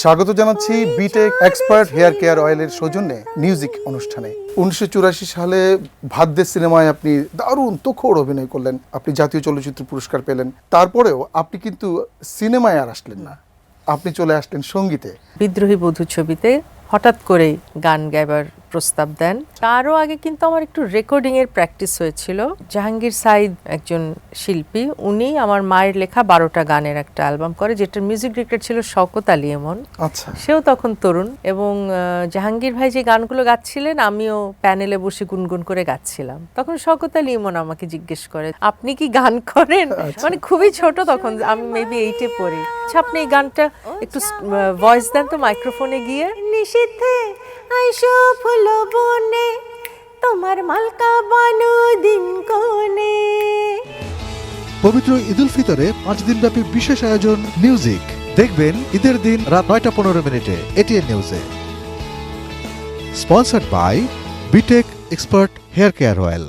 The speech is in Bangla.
স্বাগত জানাচ্ছি বিটেক এক্সপার্ট হেয়ার কেয়ার অয়েলের সৌজন্যে মিউজিক অনুষ্ঠানে। 1984 সালে ভাদ্যে সিনেমায় আপনি দারুণ তুখোড় অভিনয় করলেন, আপনি জাতীয় চলচ্চিত্র পুরস্কার পেলেন। তারপরেও আপনি কিন্তু সিনেমায় আর আসলেন না, আপনি চলে আসলেন সঙ্গীতে। বিদ্রোহী বধূ ছবিতে হঠাৎ করেই গান গাইবার প্রস্তাব দেন। তারও আগে কিন্তু আমার একটু রেকর্ডিং এর প্র্যাকটিস হয়েছিল। জাহাঙ্গীর সাইদ একজন শিল্পী, উনি আমার মায়ের লেখা 12টা গানের একটা অ্যালবাম করে, যেটার মিউজিক ডিরেক্টর ছিল শওকত আলী ইমন। আচ্ছা, সেও তখন তরুণ, এবং জাহাঙ্গীর ভাই যে গানগুলো গাচ্ছিলেন আমিও প্যানেলে বসে গুনগুন করে গাচ্ছিলাম। তখন শওকত আলী ইমন আমাকে জিজ্ঞেস করে, আপনি কি গান করেন? মানে খুবই ছোট তখন, আমি মেবি 8-এ পড়ি। আচ্ছা, আপনি এই গানটা একটু ভয়েস দেন তো মাইক্রোফোনে গিয়ে। নিশীথে আইসো ফুল বনে, তোমার মালকা বানু দিন কোনে। পবিত্র ঈদুল ফিতরে 5 দিনব্যাপী বিশেষ আয়োজন মিউজিক দেখবেন ঈদের দিন রাত 9:15 এটিএন নিউজে। স্পন্সর্ড বাই বিটেক এক্সপার্ট হেয়ার কেয়ার অয়েল।